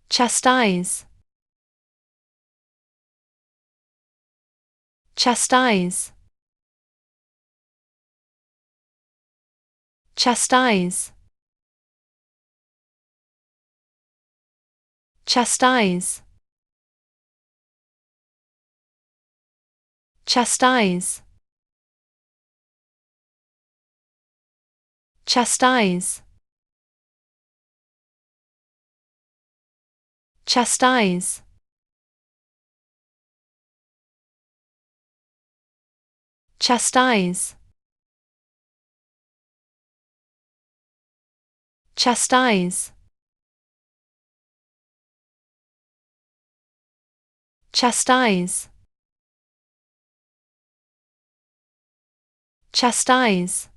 chastise, chastise, chastise, chastise, chastise, chastise, chastise, chastise, chastise, chastise, chastise.